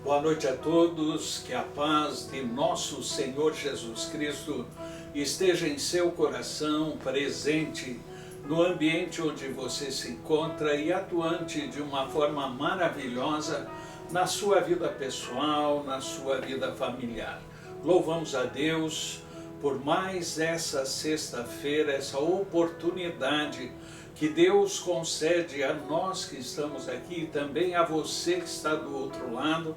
Boa noite a todos, que a paz de nosso Senhor Jesus Cristo esteja em seu coração, presente no ambiente onde você se encontra e atuante de uma forma maravilhosa na sua vida pessoal, na sua vida familiar. Louvamos a Deus por mais essa sexta-feira, essa oportunidade que Deus concede a nós que estamos aqui e também a você que está do outro lado,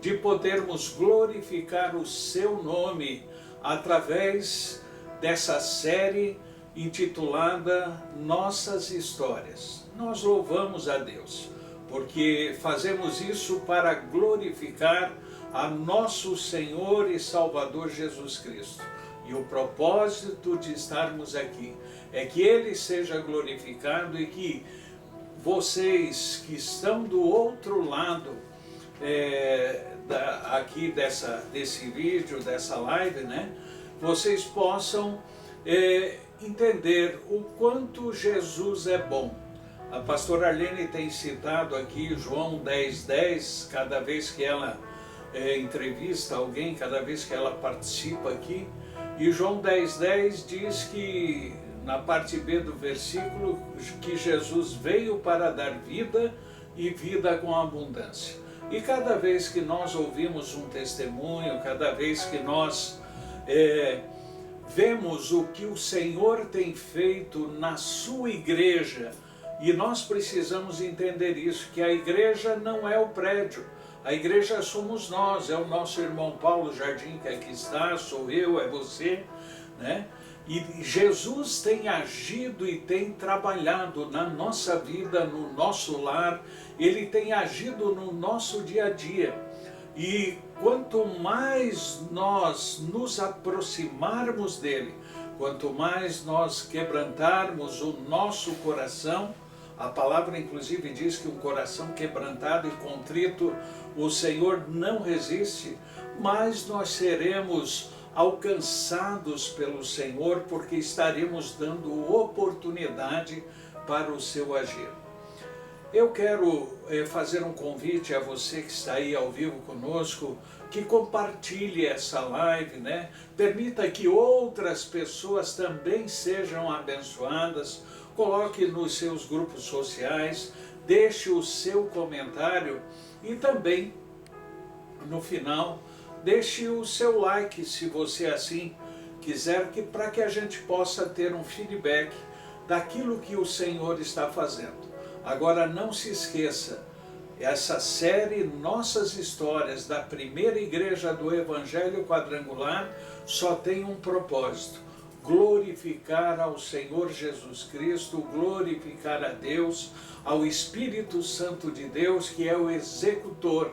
de podermos glorificar o seu nome através dessa série intitulada Nossas Histórias. Nós louvamos a Deus, porque fazemos isso para glorificar a nosso Senhor e Salvador Jesus Cristo. E o propósito de estarmos aqui é que Ele seja glorificado e que vocês que estão do outro lado aqui desse vídeo, dessa live, né, vocês possam entender o quanto Jesus é bom. A pastora Arlene tem citado aqui João 10:10, cada vez que ela entrevista alguém, cada vez que ela participa aqui. E João 10:10 diz que, na parte B do versículo, que Jesus veio para dar vida e vida com abundância. E cada vez que nós ouvimos um testemunho, cada vez que nós vemos o que o Senhor tem feito na sua igreja, e nós precisamos entender isso, que a igreja não é o prédio, a igreja somos nós, é o nosso irmão Paulo Jardim que aqui está, sou eu, é você, né? E Jesus tem agido e tem trabalhado na nossa vida, no nosso lar, Ele tem agido no nosso dia a dia. E quanto mais nós nos aproximarmos dEle, quanto mais nós quebrantarmos o nosso coração, a palavra inclusive diz que um coração quebrantado e contrito o Senhor não resiste, mas nós seremos alcançados pelo Senhor, porque estaremos dando oportunidade para o seu agir. Eu quero fazer um convite a você que está aí ao vivo conosco, que compartilhe essa live, né? Permita que outras pessoas também sejam abençoadas, coloque nos seus grupos sociais, deixe o seu comentário e também, no final, deixe o seu like, se você assim quiser, para que a gente possa ter um feedback daquilo que o Senhor está fazendo. Agora não se esqueça, essa série Nossas Histórias da primeira igreja do Evangelho Quadrangular só tem um propósito: glorificar ao Senhor Jesus Cristo, glorificar a Deus, ao Espírito Santo de Deus, que é o executor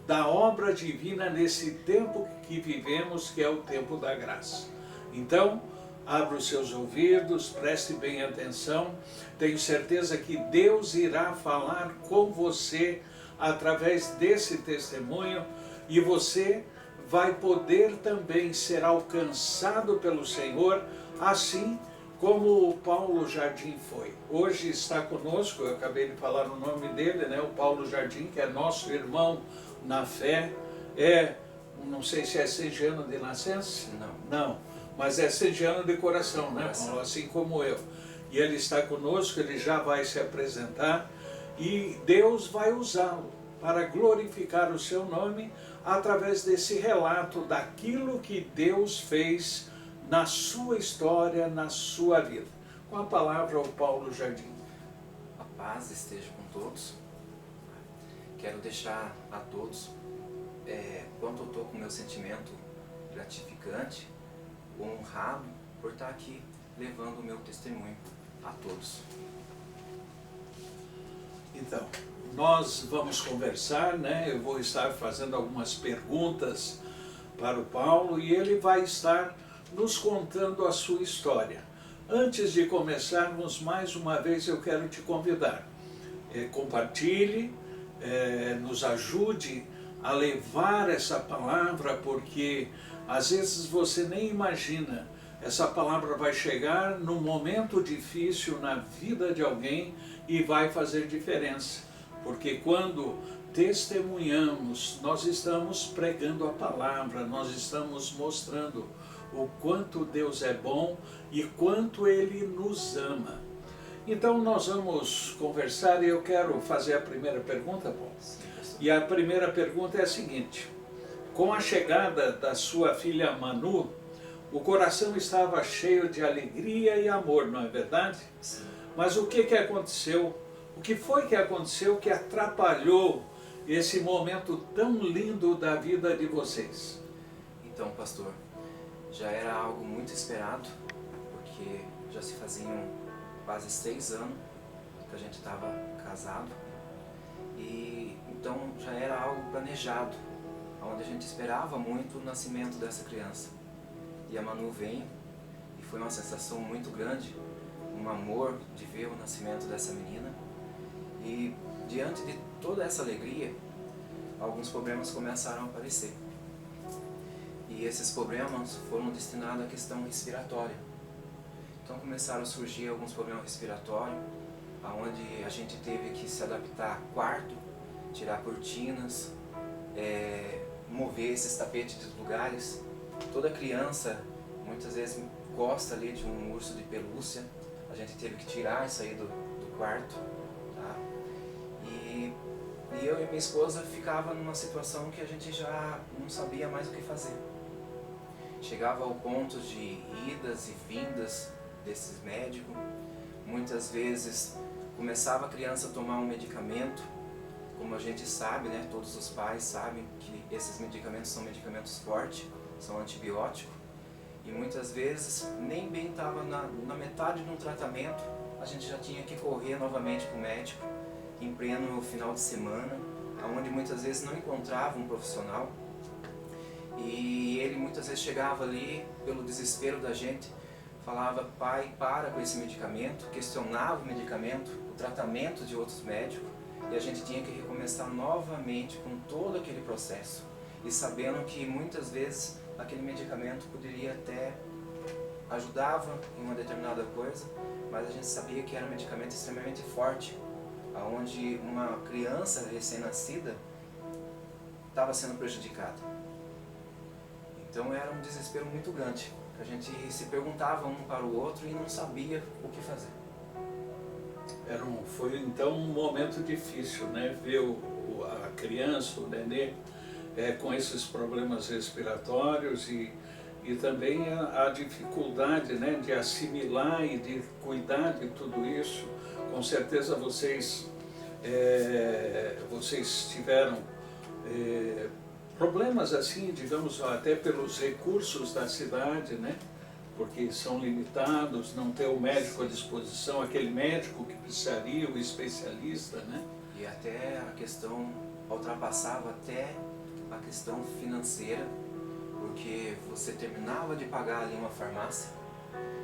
da obra divina nesse tempo que vivemos, que é o tempo da graça. Então, abra os seus ouvidos, preste bem atenção, tenho certeza que Deus irá falar com você através desse testemunho e você vai poder também ser alcançado pelo Senhor, assim como o Paulo Jardim foi. Hoje está conosco, eu acabei de falar o nome dele, né? O Paulo Jardim, que é nosso irmão na fé, não sei se é cegiano de nascença? Não, mas é cegiano de coração, né, Paulo? Assim como eu. E ele está conosco, ele já vai se apresentar e Deus vai usá-lo para glorificar o seu nome através desse relato daquilo que Deus fez na sua história, na sua vida. Com a palavra ao Paulo Jardim. A paz esteja com todos. Quero deixar a todos quanto eu estou com o meu sentimento gratificante, honrado por estar aqui levando o meu testemunho a todos. Então, nós vamos conversar, né? Eu vou estar fazendo algumas perguntas para o Paulo e ele vai estar nos contando a sua história. Antes de começarmos, mais uma vez eu quero te convidar. Compartilhe, nos ajude a levar essa palavra, porque às vezes você nem imagina, essa palavra vai chegar num momento difícil na vida de alguém e vai fazer diferença. Porque quando testemunhamos, nós estamos pregando a palavra, nós estamos mostrando o quanto Deus é bom e quanto Ele nos ama. Então nós vamos conversar e eu quero fazer a primeira pergunta, Paulo. E a primeira pergunta é a seguinte: com a chegada da sua filha Manu, o coração estava cheio de alegria e amor, não é verdade? Sim. Mas o que aconteceu? O que foi que aconteceu que atrapalhou esse momento tão lindo da vida de vocês? Então, pastor, já era algo muito esperado, porque já se faziam quase 6 anos que a gente estava casado, e então já era algo planejado, onde a gente esperava muito o nascimento dessa criança. E a Manu veio, e foi uma sensação muito grande, um amor de ver o nascimento dessa menina. E diante de toda essa alegria, alguns problemas começaram a aparecer. E esses problemas foram destinados à questão respiratória. Então começaram a surgir alguns problemas respiratórios, onde a gente teve que se adaptar a quarto, tirar cortinas, mover esses tapetes de lugares. Toda criança muitas vezes gosta ali de um urso de pelúcia. A gente teve que tirar isso aí do quarto, tá? E eu e minha esposa ficava numa situação que a gente já não sabia mais o que fazer. Chegava ao ponto de idas e vindas desses médicos. Muitas vezes começava a criança a tomar um medicamento, como a gente sabe, né? Todos os pais sabem que esses medicamentos são medicamentos fortes, são antibióticos, e muitas vezes nem bem estava na metade de um tratamento, a gente já tinha que correr novamente para o médico, em pleno final de semana, onde muitas vezes não encontrava um profissional, e ele muitas vezes chegava ali, pelo desespero da gente, falava: pai, para com esse medicamento, questionava o medicamento, o tratamento de outros médicos, e a gente tinha que recomeçar novamente com todo aquele processo, e sabendo que muitas vezes aquele medicamento poderia até ajudava em uma determinada coisa, mas a gente sabia que era um medicamento extremamente forte, onde uma criança recém-nascida estava sendo prejudicada. Então era um desespero muito grande, a gente se perguntava um para o outro e não sabia o que fazer. Foi então um momento difícil, né? Ver a criança, o nenê, com esses problemas respiratórios e também a dificuldade, né, de assimilar e de cuidar de tudo isso. Com certeza vocês tiveram problemas assim, digamos, até pelos recursos da cidade, né? Porque são limitados, não ter o médico à disposição, aquele médico que precisaria, o especialista, né? E até a questão ultrapassava até a questão financeira, porque você terminava de pagar ali uma farmácia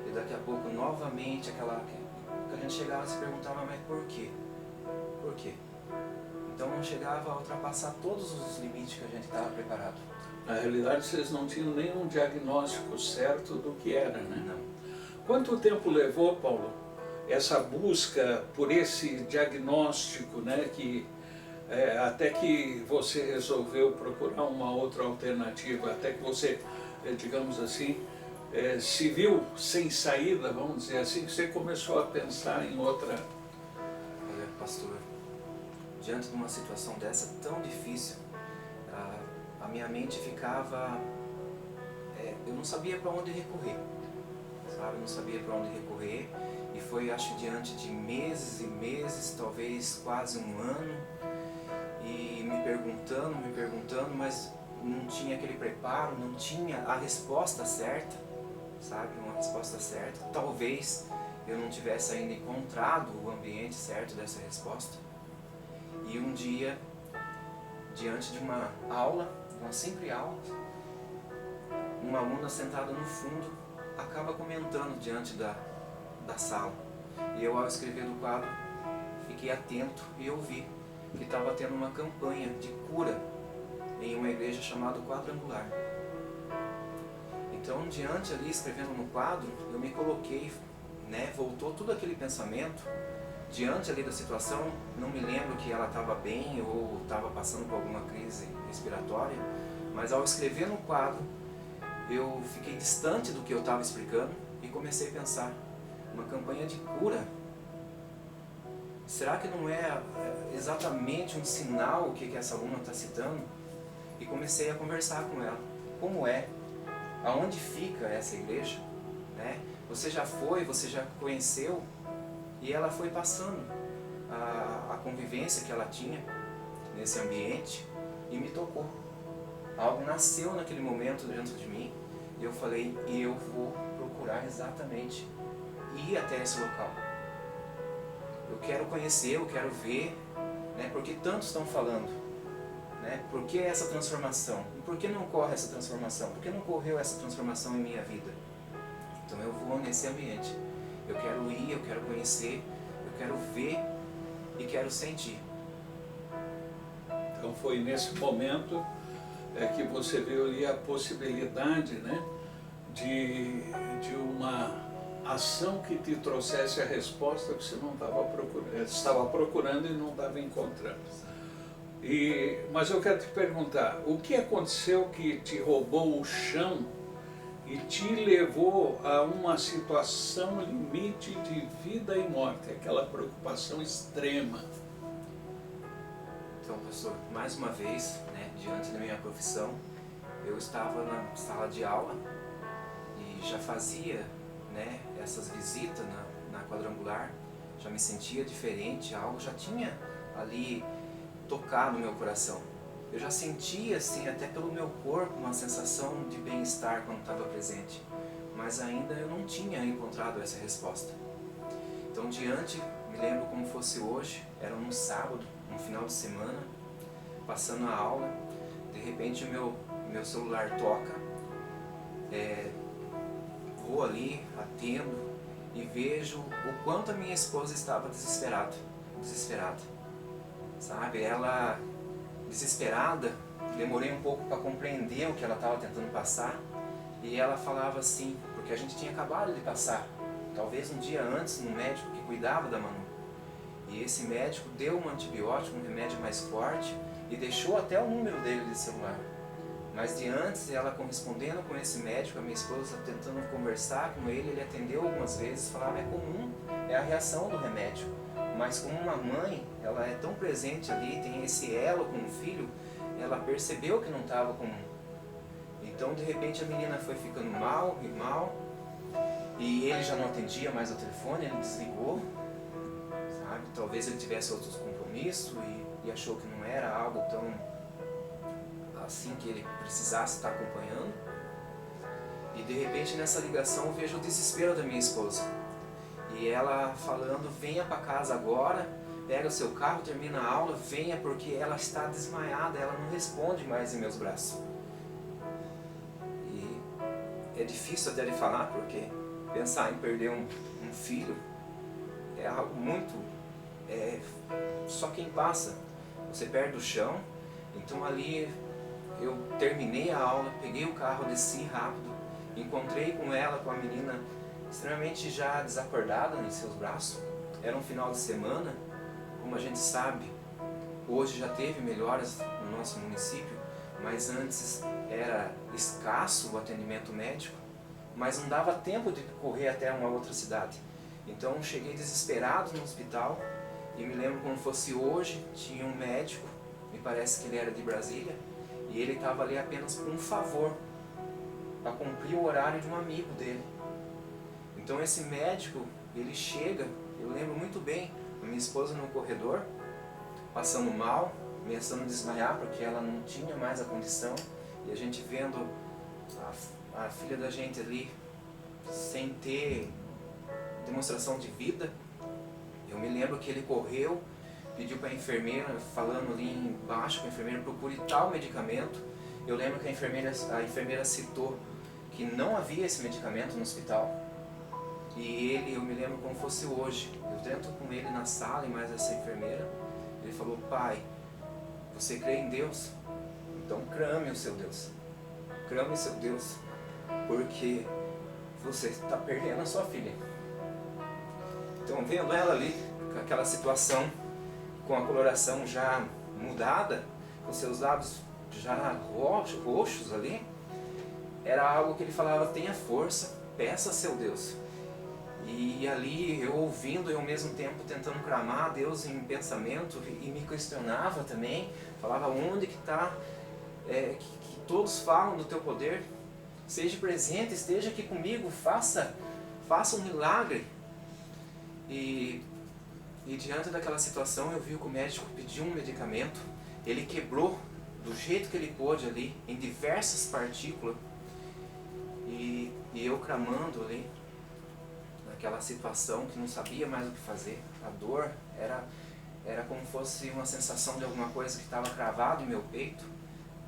e daqui a pouco novamente que a gente chegava e se perguntava: mas por quê? Por quê? Então chegava a ultrapassar todos os limites que a gente estava preparado. Na realidade, vocês não tinham nenhum diagnóstico certo do que era, né? Não. Quanto tempo levou, Paulo, essa busca por esse diagnóstico, né, até que você resolveu procurar uma outra alternativa, até que você, digamos assim, se viu sem saída, vamos dizer assim, que você começou a pensar em outra... Olha, pastor, diante de uma situação dessa tão difícil, a minha mente ficava... eu não sabia para onde recorrer, sabe? Eu não sabia para onde recorrer, e foi, acho, diante de meses e meses, talvez quase um ano, e me perguntando, mas não tinha aquele preparo, não tinha a resposta certa, sabe? Uma resposta certa. Talvez eu não tivesse ainda encontrado o ambiente certo dessa resposta. E um dia, diante de uma aula, uma simples aula, uma aluna sentada no fundo acaba comentando diante da sala. E eu, ao escrever no quadro, fiquei atento e ouvi que estava tendo uma campanha de cura em uma igreja chamada Quadrangular. Então, diante ali, escrevendo no quadro, eu me coloquei, né, voltou todo aquele pensamento, diante ali da situação, não me lembro que ela estava bem ou estava passando por alguma crise respiratória, mas ao escrever no quadro, eu fiquei distante do que eu estava explicando e comecei a pensar, uma campanha de cura, será que não é exatamente um sinal o que essa aluna está citando? E comecei a conversar com ela, como é, aonde fica essa igreja, né? Você já foi, você já conheceu? E ela foi passando a convivência que ela tinha nesse ambiente e me tocou. Algo nasceu naquele momento dentro de mim e eu falei, eu vou procurar exatamente ir até esse local. Eu quero conhecer, eu quero ver, né, porque tantos estão falando, né, por que essa transformação? E por que não ocorre essa transformação? Por que não ocorreu essa transformação em minha vida? Então eu vou nesse ambiente. Eu quero ir, eu quero conhecer, eu quero ver e quero sentir. Então foi nesse momento que você viu ali a possibilidade, né, de uma ação que te trouxesse a resposta que você não estava procurando e não estava encontrando. Mas eu quero te perguntar, o que aconteceu que te roubou o chão e te levou a uma situação limite de vida e morte, aquela preocupação extrema? Então, pastor, mais uma vez, né, diante da minha profissão, eu estava na sala de aula e já fazia, né, essas visitas na quadrangular, já me sentia diferente, algo já tinha ali tocado no meu coração. Eu já sentia, assim, até pelo meu corpo, uma sensação de bem-estar quando estava presente, mas ainda eu não tinha encontrado essa resposta. Então, me lembro como fosse hoje, era um sábado, um final de semana, passando a aula, de repente o meu celular toca, vou ali, atendo e vejo o quanto a minha esposa estava desesperada, sabe? Ela, desesperada, demorei um pouco para compreender o que ela estava tentando passar, e ela falava assim, porque a gente tinha acabado de passar, talvez um dia antes, no médico que cuidava da Manu, e esse médico deu um antibiótico, um remédio mais forte, e deixou até o número dele de celular. Mas de antes, ela correspondendo com esse médico, a minha esposa tentando conversar com ele, ele atendeu algumas vezes, falava, é comum, é a reação do remédio. Mas como uma mãe, ela é tão presente ali, tem esse elo com o filho, ela percebeu que não estava comum. Então, de repente, a menina foi ficando mal, e ele já não atendia mais o telefone, ele desligou, sabe? Talvez ele tivesse outros compromissos e achou que não era algo tão assim que ele precisasse estar acompanhando. E de repente nessa ligação eu vejo o desespero da minha esposa. E ela falando, venha para casa agora, pega o seu carro, termina a aula, venha porque ela está desmaiada, ela não responde mais em meus braços. E é difícil até de falar porque pensar em perder um filho é algo muito... só quem passa. Você perde o chão, então ali eu terminei a aula, peguei o carro, desci rápido, encontrei com ela, com a menina extremamente já desacordada em seus braços. Era um final de semana, como a gente sabe, hoje já teve melhoras no nosso município, mas antes era escasso o atendimento médico, mas não dava tempo de correr até uma outra cidade. Então cheguei desesperado no hospital e me lembro como fosse hoje, tinha um médico, me parece que ele era de Brasília, e ele estava ali apenas por um favor, para cumprir o horário de um amigo dele. Então esse médico, ele chega, eu lembro muito bem, a minha esposa no corredor, passando mal, começando a desmaiar porque ela não tinha mais a condição, e a gente vendo a filha da gente ali sem ter demonstração de vida. Eu me lembro que ele correu, pediu para a enfermeira, falando ali embaixo com a enfermeira, procure tal medicamento. Eu lembro que a enfermeira citou que não havia esse medicamento no hospital. E ele, eu me lembro como fosse hoje, eu dentro com ele na sala e mais essa enfermeira, ele falou, pai, você crê em Deus? Então clame o seu Deus. Clame o seu Deus, porque você está perdendo a sua filha. Então vendo ela ali, aquela situação com a coloração já mudada, com seus lábios já roxos ali, era algo que ele falava: tenha força, peça a seu Deus. E ali eu ouvindo e ao mesmo tempo tentando clamar a Deus em pensamento, e me questionava também, falava: onde que está, que todos falam do teu poder, seja presente, esteja aqui comigo, faça um milagre. E diante daquela situação eu vi que o médico pediu um medicamento, ele quebrou do jeito que ele pôde ali, em diversas partículas, e eu clamando ali, naquela situação que não sabia mais o que fazer. A dor era como fosse uma sensação de alguma coisa que estava cravado em meu peito,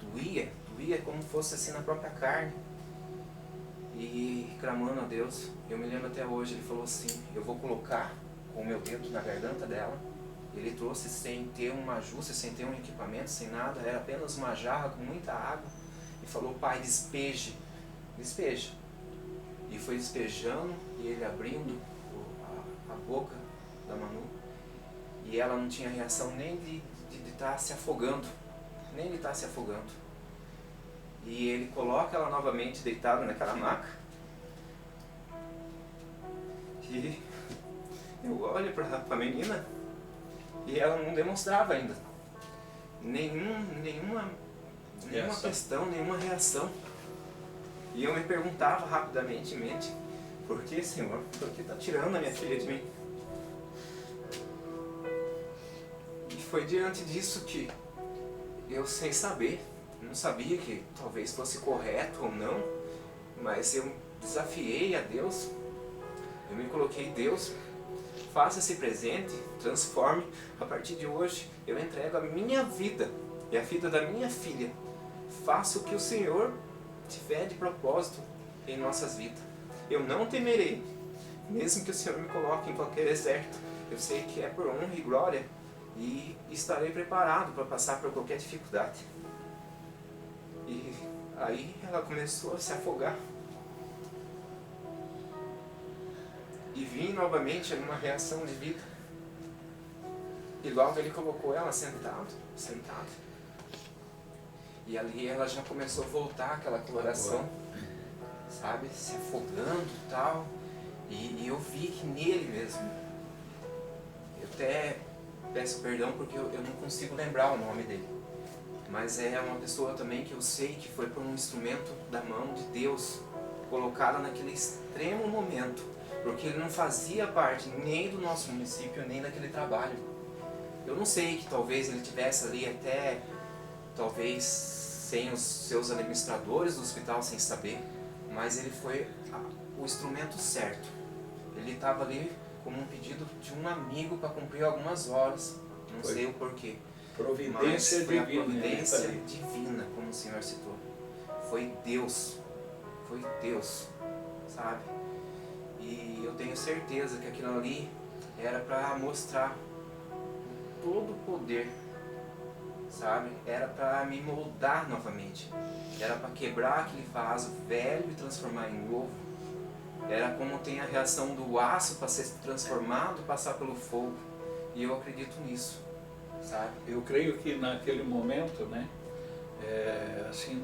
doía como fosse assim na própria carne. E clamando a Deus, eu me lembro até hoje, ele falou assim: eu vou colocar com o meu dedo na garganta dela. Ele trouxe sem ter uma ajuste, sem ter um equipamento, sem nada, era apenas uma jarra com muita água, e falou: pai, despeje. E foi despejando, e ele abrindo a boca da Manu, e ela não tinha reação nem de estar se afogando, E ele coloca ela novamente deitada naquela maca, e eu olho para a menina, e ela não demonstrava ainda nenhuma questão, nenhuma reação. E eu me perguntava rapidamente em mente: por que, Senhor? Por que está tirando a minha filha de mim? E foi diante disso que eu, sem saber, não sabia que talvez fosse correto ou não, mas eu desafiei a Deus, eu me coloquei: Deus, faça esse presente, transforme. A partir de hoje eu entrego a minha vida e a vida da minha filha. Faça o que o Senhor tiver de propósito em nossas vidas. Eu não temerei, mesmo que o Senhor me coloque em qualquer deserto. Eu sei que é por honra e glória, e estarei preparado para passar por qualquer dificuldade. E aí ela começou a se afogar. E vim novamente numa reação de vida. E logo ele colocou ela sentada. E ali ela já começou a voltar aquela coloração, sabe, se afogando e tal. E eu vi que nele mesmo, eu até peço perdão porque eu não consigo lembrar o nome dele, mas é uma pessoa também que eu sei que foi por um instrumento da mão de Deus, colocada naquele extremo momento, porque ele não fazia parte nem do nosso município, nem daquele trabalho. Eu não sei, que talvez ele tivesse ali até, talvez sem os seus administradores do hospital, sem saber, mas ele foi o instrumento certo. Ele estava ali como um pedido de um amigo para cumprir algumas horas, não sei o porquê. Providência mas foi divina. A providência divina, como o Senhor citou. Foi Deus, sabe? E eu tenho certeza que aquilo ali era para mostrar todo o poder, sabe? Era para me moldar novamente. Era para quebrar aquele vaso velho e transformar em novo. Era como tem a reação do aço para ser transformado e passar pelo fogo. E eu acredito nisso, sabe? Eu creio que naquele momento, né, assim,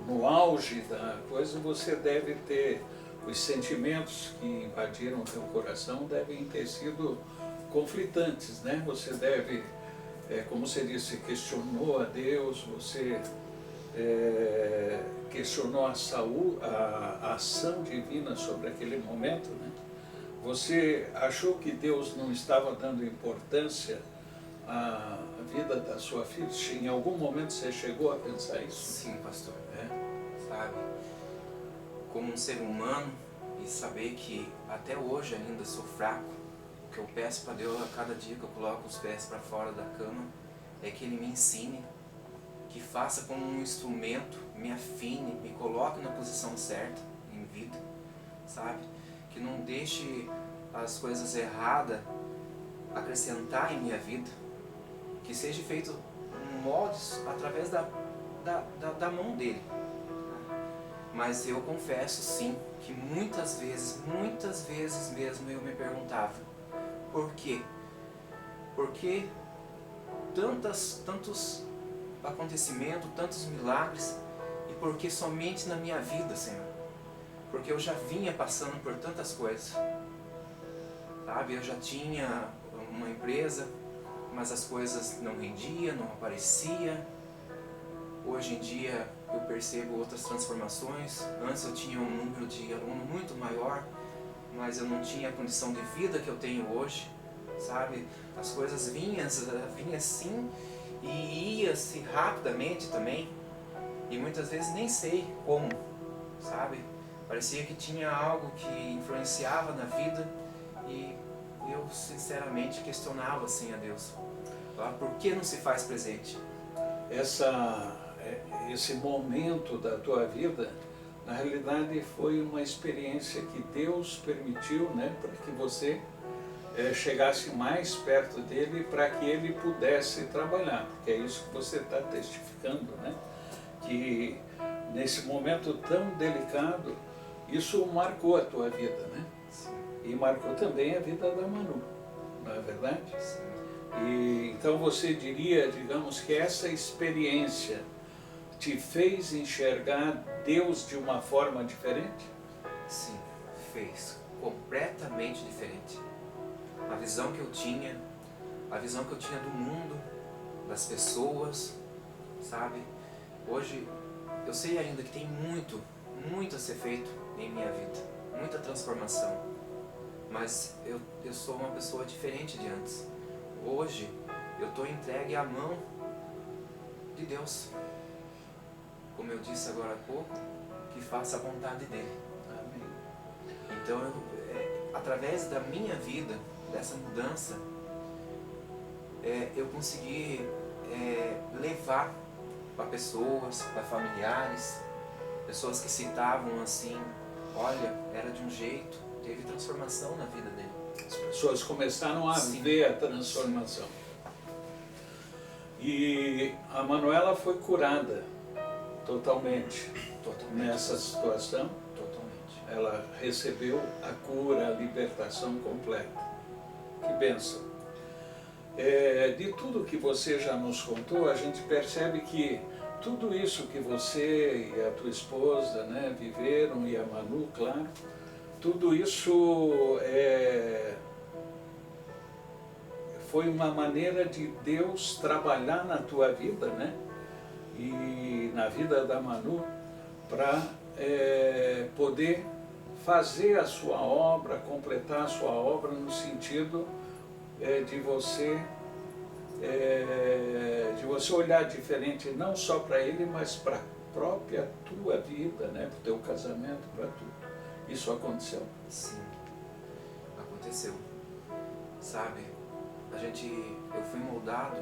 no auge da coisa, você deve ter, os sentimentos que invadiram o teu coração devem ter sido conflitantes, né? Você deve, como você disse, questionou a Deus, você questionou a ação divina sobre aquele momento, né? Você achou que Deus não estava dando importância à vida da sua filha? Em algum momento você chegou a pensar isso? Sim, pastor. Sabe, como um ser humano, e saber que até hoje ainda sou fraco, o que eu peço para Deus a cada dia que eu coloco os pés para fora da cama é que Ele me ensine, que faça como um instrumento, me afine, me coloque na posição certa em vida, sabe? Que não deixe as coisas erradas acrescentar em minha vida, que seja feito moldes através da mão dele. Mas eu confesso sim, que muitas vezes mesmo eu me perguntava: Por quê? Porque tantos acontecimentos, tantos milagres, e porque somente na minha vida, Senhor. Porque eu já vinha passando por tantas coisas, sabe? Eu já tinha uma empresa, mas as coisas não rendiam, não apareciam. Hoje em dia eu percebo outras transformações. Antes eu tinha um número de alunos muito maior, mas eu não tinha a condição de vida que eu tenho hoje, sabe? As coisas vinham assim e ia-se rapidamente também, e muitas vezes nem sei como, sabe? Parecia que tinha algo que influenciava na vida e eu sinceramente questionava assim a Deus, por que não se faz presente? Esse momento da tua vida, na realidade foi uma experiência que Deus permitiu, né, para que você chegasse mais perto dele, para que ele pudesse trabalhar, porque é isso que você está testificando, né? Que nesse momento tão delicado, isso marcou a tua vida, né? Sim. E marcou também a vida da Manu, não é verdade? Sim. E então você diria, digamos, que essa experiência te fez enxergar Deus de uma forma diferente? Sim, fez completamente diferente. A visão que eu tinha do mundo, das pessoas, sabe? Hoje eu sei ainda que tem muito a ser feito em minha vida, muita transformação, mas eu sou uma pessoa diferente de antes. Hoje eu estou entregue à mão de Deus, como eu disse agora há pouco, que faça a vontade dele. Amém. Então através da minha vida, dessa mudança, eu consegui levar para pessoas, para familiares, pessoas que citavam assim, olha, era de um jeito, teve transformação na vida dele. As pessoas começaram a Sim. ver a transformação. E a Manuela foi curada totalmente nessa situação. Totalmente. Ela recebeu a cura, a libertação completa. Que bênção! De tudo que você já nos contou, a gente percebe que tudo isso que você e a tua esposa, né, viveram, e a Manu, claro, tudo isso foi uma maneira de Deus trabalhar na tua vida, né, e na vida da Manu, para poder fazer a sua obra, completar a sua obra no sentido de você olhar diferente, não só para ele, mas para a própria tua vida, né? Para o teu casamento, para tudo. Isso aconteceu? Sim, aconteceu. Sabe, eu fui moldado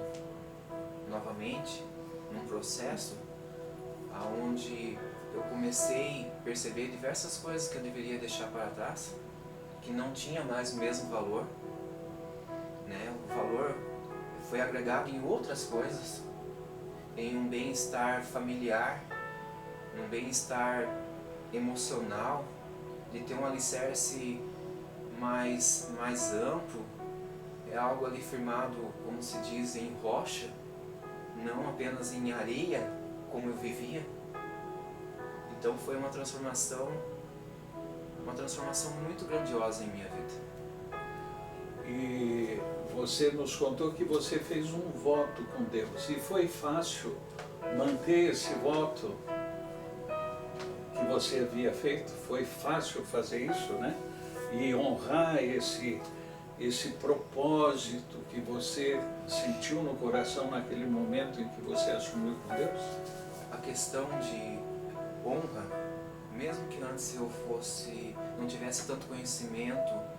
novamente num processo onde eu comecei a perceber diversas coisas que eu deveria deixar para trás, que não tinha mais o mesmo valor, né? O valor foi agregado em outras coisas, em um bem-estar familiar, um bem-estar emocional, de ter um alicerce mais amplo, algo ali firmado, como se diz, em rocha, não apenas em areia, como eu vivia. Então foi uma transformação muito grandiosa em minha vida. E você nos contou que você fez um voto com Deus. E foi fácil manter esse voto que você havia feito? Foi fácil fazer isso, né? E honrar esse propósito que você sentiu no coração naquele momento em que você assumiu com Deus? A questão de honra, mesmo que antes eu não tivesse tanto conhecimento,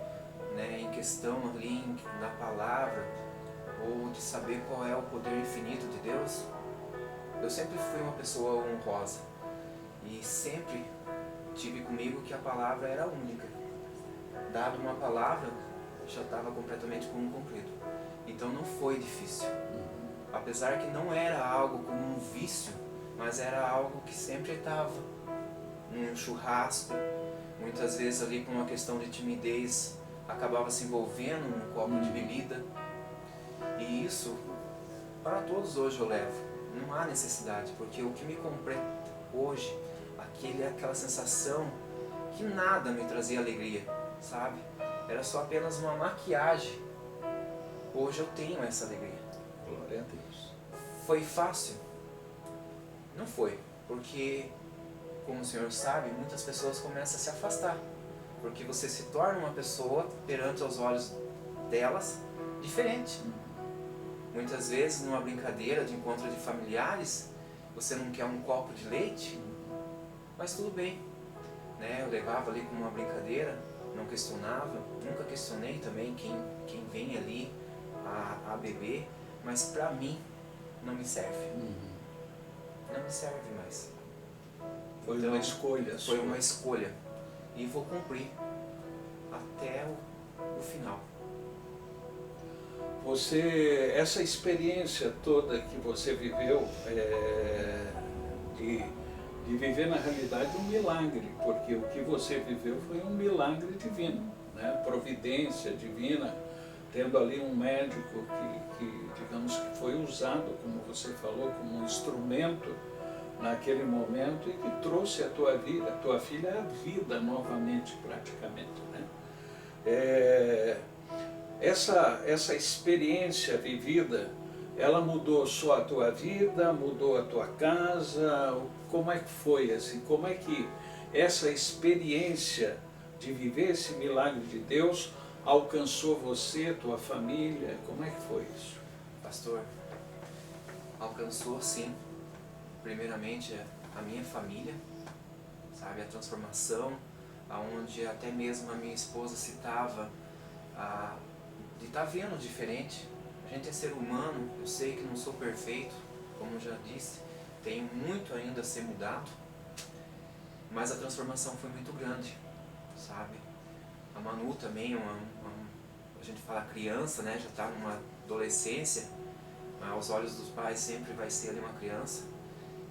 né, em questão ali da palavra, ou de saber qual é o poder infinito de Deus, eu sempre fui uma pessoa honrosa e sempre tive comigo que a palavra era única. Dado uma palavra, já estava completamente como cumprido. Então não foi difícil. Apesar que não era algo como um vício, mas era algo que sempre estava. Um churrasco, muitas vezes ali por uma questão de timidez, acabava se envolvendo num copo de bebida. E isso, para todos hoje eu levo. Não há necessidade, porque o que me completa hoje, aquela sensação que nada me trazia alegria, sabe? Era só apenas uma maquiagem. Hoje eu tenho essa alegria. Glória a Deus. Foi fácil? Não foi, porque, como o senhor sabe, muitas pessoas começam a se afastar, porque você se torna uma pessoa, perante os olhos delas, diferente. Muitas vezes, numa brincadeira de encontro de familiares, você não quer um copo de leite, mas tudo bem, né? Eu levava ali como uma brincadeira, não questionava, nunca questionei também quem vem ali a beber, mas pra mim não me serve. Não me serve mais. Foi Então, uma escolha Foi sua. uma escolha. E vou cumprir até o final. Essa experiência toda que você viveu, de viver na realidade um milagre, porque o que você viveu foi um milagre divino, né? Providência divina, tendo ali um médico que digamos que foi usado, como você falou, como um instrumento naquele momento e que trouxe a tua filha à vida novamente praticamente, né? Essa experiência vivida, ela mudou só a tua vida, mudou a tua casa? Como é que foi assim? Como é que essa experiência de viver esse milagre de Deus alcançou você, tua família? Como é que foi isso? Pastor, alcançou sim, primeiramente a minha família, sabe, a transformação, aonde até mesmo a minha esposa citava de estar vendo diferente. A gente é ser humano, eu sei que não sou perfeito, como já disse, tenho muito ainda a ser mudado, mas a transformação foi muito grande, sabe? A Manu também, a gente fala criança, né? Já está numa adolescência, mas aos olhos dos pais sempre vai ser ali uma criança.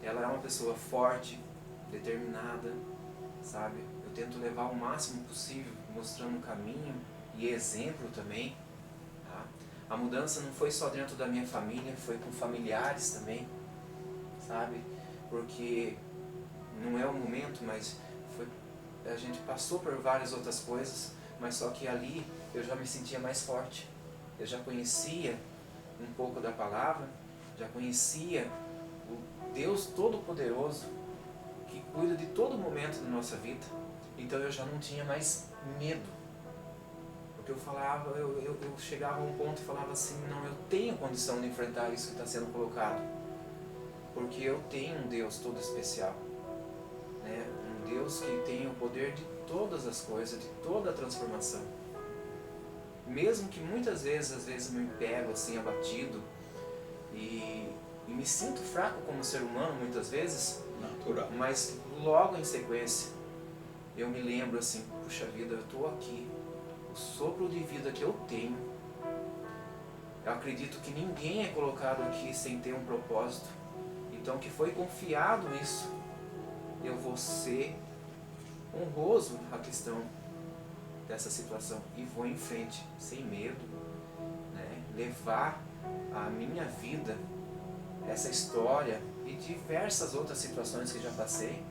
Ela é uma pessoa forte, determinada, sabe? Eu tento levar o máximo possível, mostrando o caminho e exemplo também. Tá? A mudança não foi só dentro da minha família, foi com familiares também, sabe? Porque não é o momento, mas a gente passou por várias outras coisas, mas só que ali eu já me sentia mais forte. Eu já conhecia um pouco da palavra, já conhecia o Deus Todo-Poderoso que cuida de todo momento da nossa vida. Então eu já não tinha mais medo. Porque eu falava, eu chegava a um ponto e falava assim, não, eu tenho condição de enfrentar isso que está sendo colocado. Porque eu tenho um Deus todo especial, né? Um Deus que tem o poder de todas as coisas, de toda a transformação. Mesmo que muitas vezes, às vezes eu me pego assim abatido e me sinto fraco como ser humano muitas vezes, Natural. mas logo em sequência eu me lembro assim, puxa vida, eu estou aqui, o sopro de vida que eu tenho, eu acredito que ninguém é colocado aqui sem ter um propósito, então que foi confiado isso, eu vou ser honroso à questão dessa situação e vou em frente, sem medo, né? Levar a minha vida, essa história e diversas outras situações que já passei,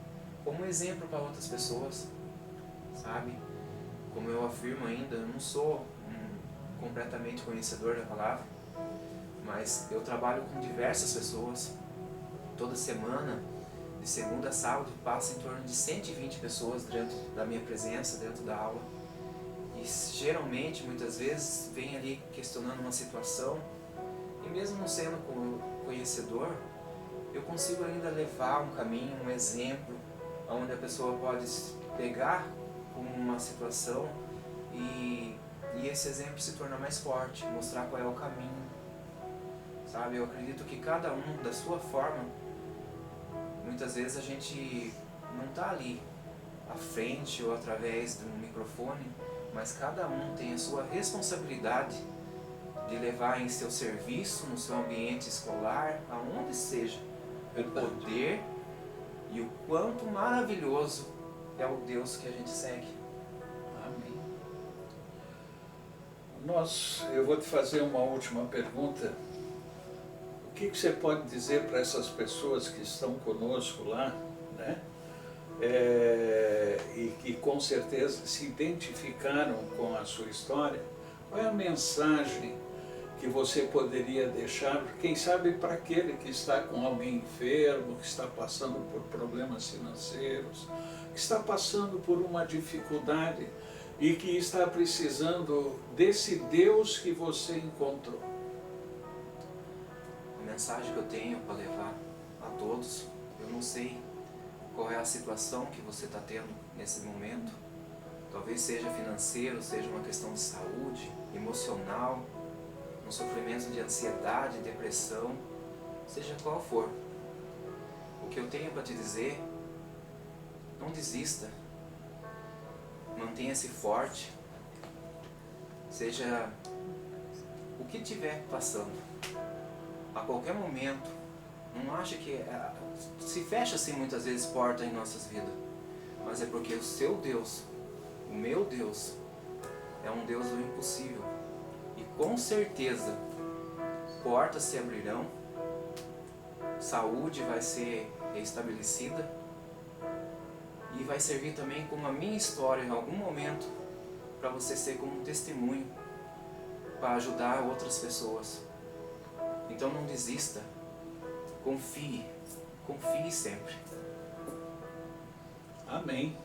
como exemplo para outras pessoas, sabe? Como eu afirmo ainda, eu não sou completamente conhecedor da palavra, mas eu trabalho com diversas pessoas, toda semana, de segunda a sábado, passa em torno de 120 pessoas dentro da minha presença, dentro da aula. E geralmente, muitas vezes, vem ali questionando uma situação, e mesmo não sendo conhecedor, eu consigo ainda levar um caminho, um exemplo, onde a pessoa pode pegar como uma situação e esse exemplo se torna mais forte, mostrar qual é o caminho, sabe? Eu acredito que cada um, da sua forma, muitas vezes a gente não está ali à frente ou através de um microfone, mas cada um tem a sua responsabilidade de levar em seu serviço, no seu ambiente escolar, aonde seja, o poder e o quanto maravilhoso é o Deus que a gente segue. Amém. Eu vou te fazer uma última pergunta. O que você pode dizer para essas pessoas que estão conosco lá, né? E que com certeza se identificaram com a sua história? Qual é a mensagem que você poderia deixar, quem sabe para aquele que está com alguém enfermo, que está passando por problemas financeiros, que está passando por uma dificuldade e que está precisando desse Deus que você encontrou? A mensagem que eu tenho para levar a todos, eu não sei qual é a situação que você está tendo nesse momento. Talvez seja financeiro, seja uma questão de saúde, emocional, um sofrimento de ansiedade, depressão, seja qual for. O que eu tenho para te dizer, não desista, mantenha-se forte, seja o que estiver passando, a qualquer momento, não ache que se fecha-se muitas vezes porta em nossas vidas, mas é porque o seu Deus, o meu Deus, é um Deus do impossível. E com certeza, portas se abrirão, saúde vai ser restabelecida e vai servir também como a minha história em algum momento para você ser como um testemunho para ajudar outras pessoas. Então não desista, confie sempre. Amém.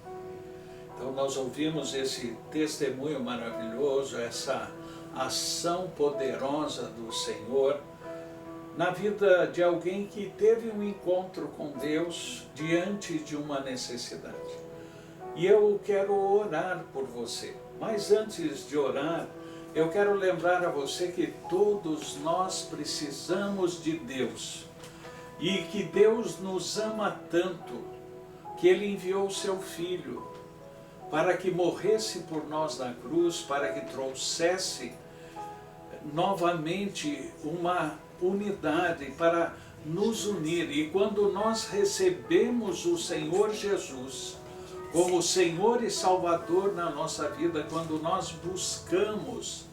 Então nós ouvimos esse testemunho maravilhoso, essa ação poderosa do Senhor na vida de alguém que teve um encontro com Deus diante de uma necessidade. E eu quero orar por você, mas antes de orar, eu quero lembrar a você que todos nós precisamos de Deus e que Deus nos ama tanto que Ele enviou o seu Filho para que morresse por nós na cruz, para que trouxesse novamente uma unidade, para nos unir. E quando nós recebemos o Senhor Jesus como Senhor e Salvador na nossa vida, quando nós buscamos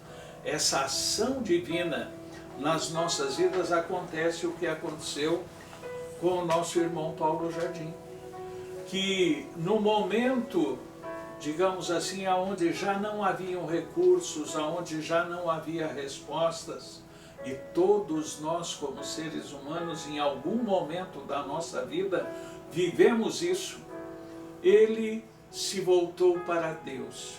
essa ação divina nas nossas vidas, acontece o que aconteceu com o nosso irmão Paulo Jardim, que no momento, digamos assim, aonde já não haviam recursos, aonde já não havia respostas, e todos nós como seres humanos em algum momento da nossa vida vivemos isso, ele se voltou para Deus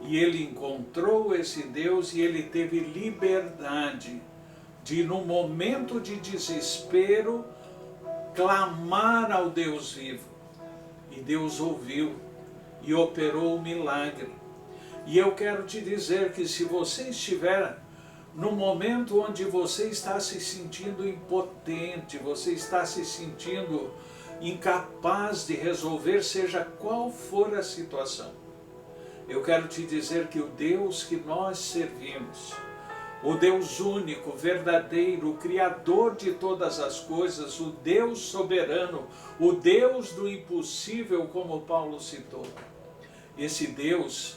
e ele encontrou esse Deus e ele teve liberdade de, no momento de desespero, clamar ao Deus vivo, e Deus ouviu e operou o milagre. E eu quero te dizer que se você estiver no momento onde você está se sentindo impotente, você está se sentindo incapaz de resolver, seja qual for a situação, eu quero te dizer que o Deus que nós servimos, o Deus único, verdadeiro, o Criador de todas as coisas, o Deus soberano, o Deus do impossível, como Paulo citou, esse Deus,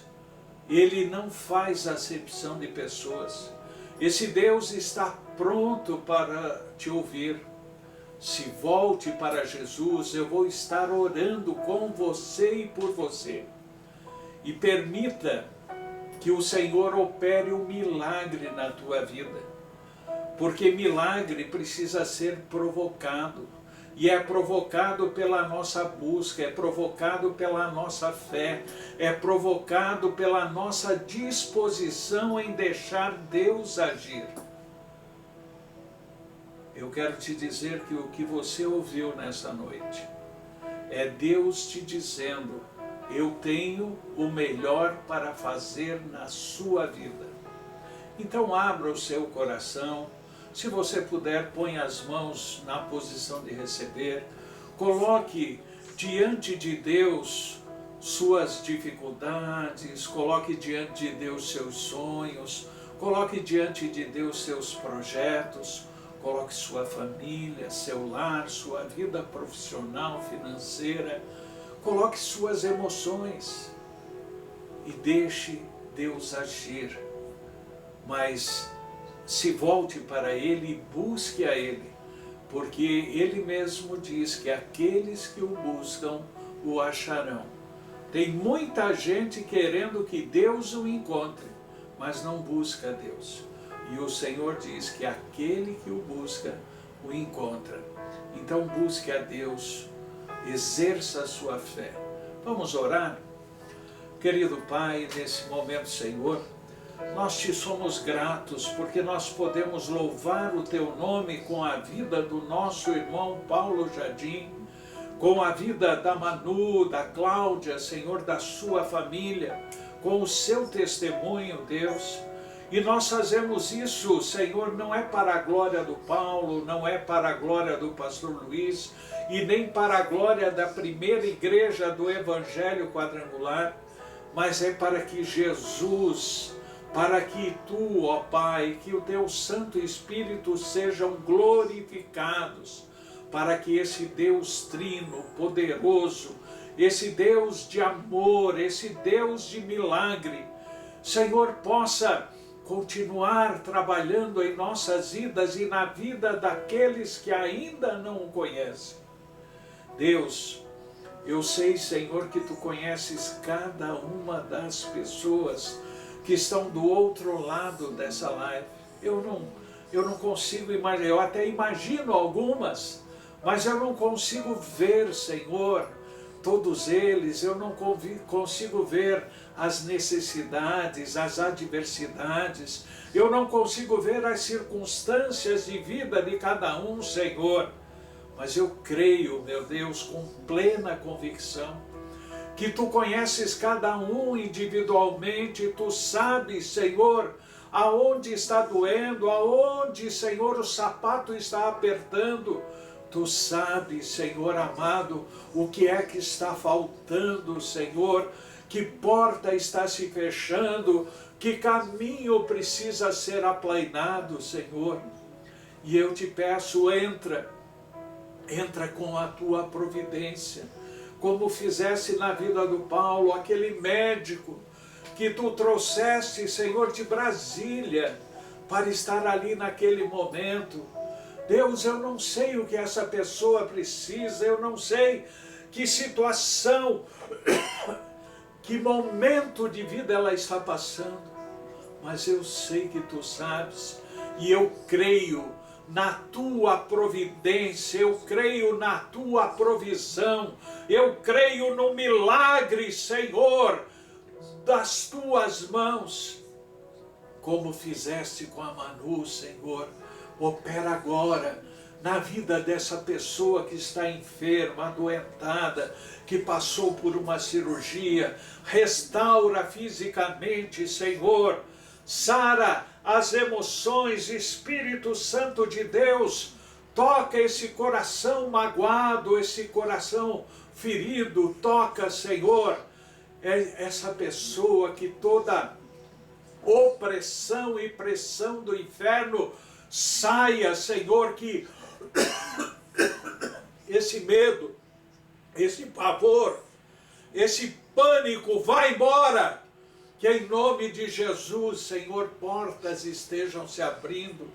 ele não faz acepção de pessoas. Esse Deus está pronto para te ouvir. Se volte para Jesus, eu vou estar orando com você e por você. E permita que o Senhor opere um milagre na tua vida. Porque milagre precisa ser provocado. E é provocado pela nossa busca, é provocado pela nossa fé, é provocado pela nossa disposição em deixar Deus agir. Eu quero te dizer que o que você ouviu nessa noite é Deus te dizendo: eu tenho o melhor para fazer na sua vida. Então abra o seu coração. Se você puder, põe as mãos na posição de receber. Coloque diante de Deus suas dificuldades, coloque diante de Deus seus sonhos, coloque diante de Deus seus projetos, coloque sua família, seu lar, sua vida profissional, financeira, coloque suas emoções e deixe Deus agir. mas se volte para Ele e busque a Ele, porque Ele mesmo diz que aqueles que o buscam o acharão. Tem muita gente querendo que Deus o encontre, mas não busca a Deus. E o Senhor diz que aquele que o busca o encontra. Então busque a Deus, exerça a sua fé. Vamos orar? Querido Pai, nesse momento, Senhor, nós te somos gratos porque nós podemos louvar o teu nome com a vida do nosso irmão Paulo Jardim, com a vida da Manu, da Cláudia, Senhor, da sua família, com o seu testemunho, Deus. E nós fazemos isso, Senhor, não é para a glória do Paulo, não é para a glória do pastor Luiz, e nem para a glória da primeira igreja do Evangelho Quadrangular, mas é para que Jesus, para que tu, ó Pai, que o teu Santo Espírito sejam glorificados, para que esse Deus trino, poderoso, esse Deus de amor, esse Deus de milagre, Senhor, possa continuar trabalhando em nossas vidas e na vida daqueles que ainda não o conhecem. Deus, eu sei, Senhor, que tu conheces cada uma das pessoas que estão do outro lado dessa live. Eu não consigo imaginar, eu até imagino algumas, mas eu não consigo ver, Senhor, todos eles, eu não consigo ver as necessidades, as adversidades, eu não consigo ver as circunstâncias de vida de cada um, Senhor, mas eu creio, meu Deus, com plena convicção, que tu conheces cada um individualmente, tu sabes, Senhor, aonde está doendo, aonde, Senhor, o sapato está apertando. Tu sabes, Senhor amado, o que é que está faltando, Senhor, que porta está se fechando, que caminho precisa ser aplainado, Senhor. E eu te peço, entra com a tua providência, como fizesse na vida do Paulo, aquele médico que tu trouxeste, Senhor, de Brasília, para estar ali naquele momento. Deus, eu não sei o que essa pessoa precisa, eu não sei que situação, que momento de vida ela está passando, mas eu sei que tu sabes, e eu creio na tua providência, eu creio na tua provisão, eu creio no milagre, Senhor, das tuas mãos, como fizeste com a Manu, Senhor. Opera agora na vida dessa pessoa que está enferma, adoentada, que passou por uma cirurgia. Restaura fisicamente, Senhor. Sara as emoções, Espírito Santo de Deus. Toca esse coração magoado, esse coração ferido. Toca, Senhor, essa pessoa que toda opressão e pressão do inferno saia, Senhor, que esse medo, esse pavor, esse pânico vá embora, que em nome de Jesus, Senhor, portas estejam se abrindo,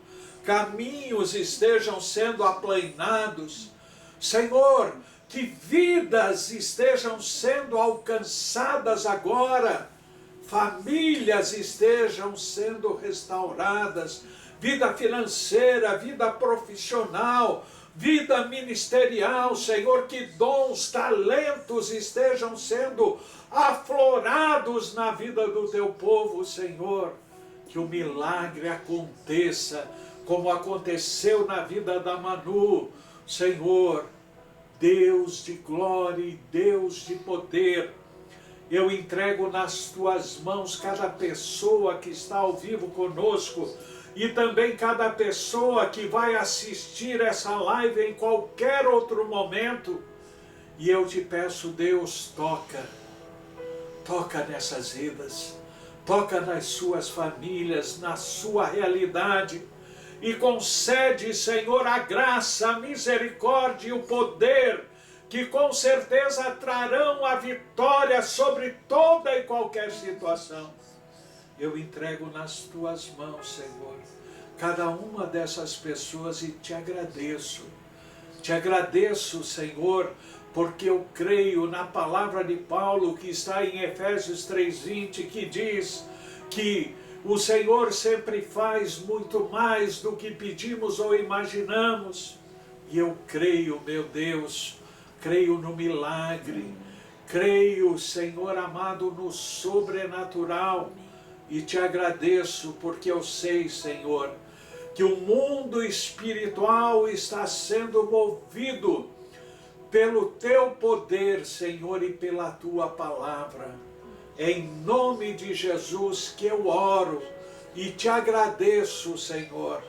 caminhos estejam sendo aplainados, Senhor, que vidas estejam sendo alcançadas agora, famílias estejam sendo restauradas, vida financeira, vida profissional, vida ministerial, Senhor, que dons, talentos estejam sendo aflorados na vida do teu povo, Senhor, que o milagre aconteça, como aconteceu na vida da Manu, Senhor, Deus de glória e Deus de poder. Eu entrego nas tuas mãos cada pessoa que está ao vivo conosco, e também cada pessoa que vai assistir essa live em qualquer outro momento. E eu te peço, Deus, toca nessas vidas, toca nas suas famílias, na sua realidade, e concede, Senhor, a graça, a misericórdia e o poder, que com certeza trarão a vitória sobre toda e qualquer situação. eu entrego nas tuas mãos, Senhor, cada uma dessas pessoas e te agradeço. Te agradeço, Senhor, porque eu creio na palavra de Paulo que está em Efésios 3:20, que diz que o Senhor sempre faz muito mais do que pedimos ou imaginamos. E eu creio, meu Deus, creio no milagre, creio, Senhor amado, no sobrenatural. E te agradeço porque eu sei, Senhor, que o mundo espiritual está sendo movido pelo teu poder, Senhor, e pela tua palavra. É em nome de Jesus que eu oro e te agradeço, Senhor.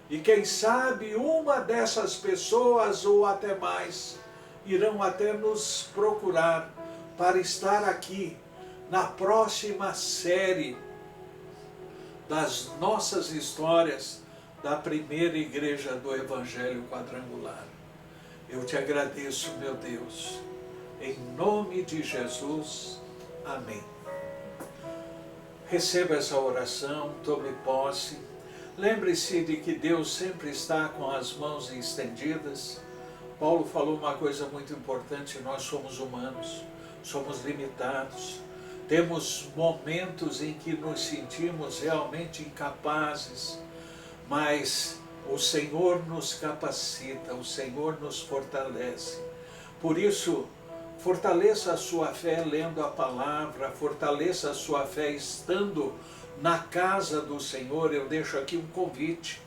E quem sabe uma dessas pessoas, ou até mais, irão até nos procurar para estar aqui na próxima série das nossas histórias da primeira igreja do Evangelho Quadrangular. Eu te agradeço, meu Deus, em nome de Jesus, amém. Receba essa oração, tome posse. Lembre-se de que Deus sempre está com as mãos estendidas. Paulo falou uma coisa muito importante: nós somos humanos, somos limitados. Temos momentos em que nos sentimos realmente incapazes, mas o Senhor nos capacita, o Senhor nos fortalece. Por isso, fortaleça a sua fé lendo a palavra, fortaleça a sua fé estando na casa do Senhor. Eu deixo aqui um convite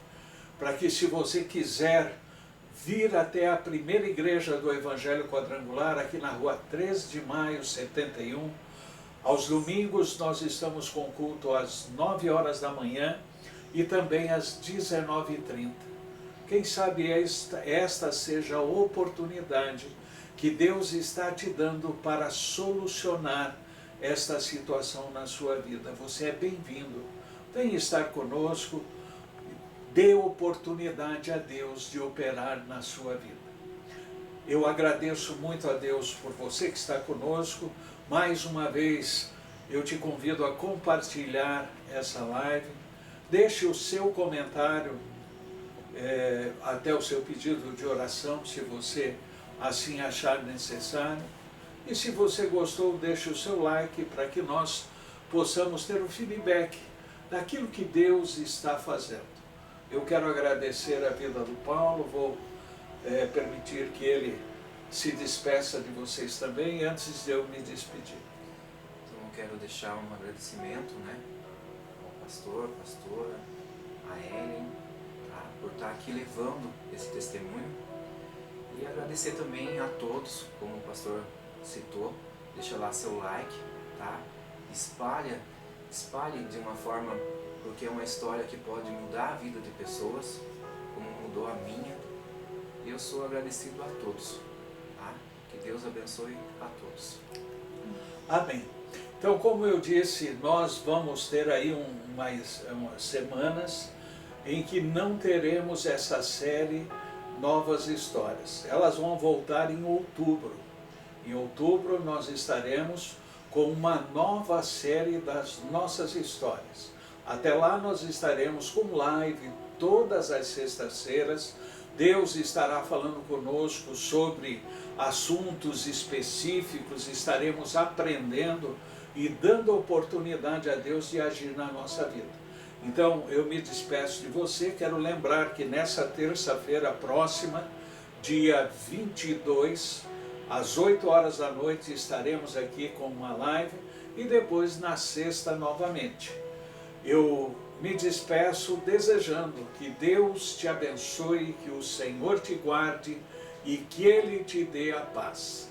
para que, se você quiser vir até a primeira igreja do Evangelho Quadrangular, aqui na rua 13 de maio, 71, aos domingos nós estamos com culto às 9 horas da manhã e também às 19h30. Quem sabe esta seja a oportunidade que Deus está te dando para solucionar esta situação na sua vida. Você é bem-vindo. Venha estar conosco. Dê oportunidade a Deus de operar na sua vida. Eu agradeço muito a Deus por você que está conosco. Mais uma vez, eu te convido a compartilhar essa live. Deixe o seu comentário, até o seu pedido de oração, se você assim achar necessário. E se você gostou, deixe o seu like para que nós possamos ter o feedback daquilo que Deus está fazendo. Eu quero agradecer a vida do Paulo, vou permitir que ele se despeça de vocês também, antes de eu me despedir. Então eu quero deixar um agradecimento, ao pastor, pastora, a Ellen, por estar aqui levando esse testemunho. E agradecer também a todos, como o pastor citou, deixa lá seu like, espalhe de uma forma, porque é uma história que pode mudar a vida de pessoas, como mudou a minha. E eu sou agradecido a todos, que Deus abençoe a todos. Amém. Então, como eu disse, nós vamos ter aí umas semanas em que não teremos essa série Novas Histórias. Elas vão voltar em outubro. Em outubro nós estaremos com uma nova série das nossas histórias. Até lá nós estaremos com live todas as sextas-feiras. Deus estará falando conosco sobre assuntos específicos, estaremos aprendendo e dando oportunidade a Deus de agir na nossa vida. Então eu me despeço de você, quero lembrar que nessa terça-feira próxima, dia 22, às 8 horas da noite, estaremos aqui com uma live e depois na sexta novamente. Eu me despeço desejando que Deus te abençoe, que o Senhor te guarde e que Ele te dê a paz.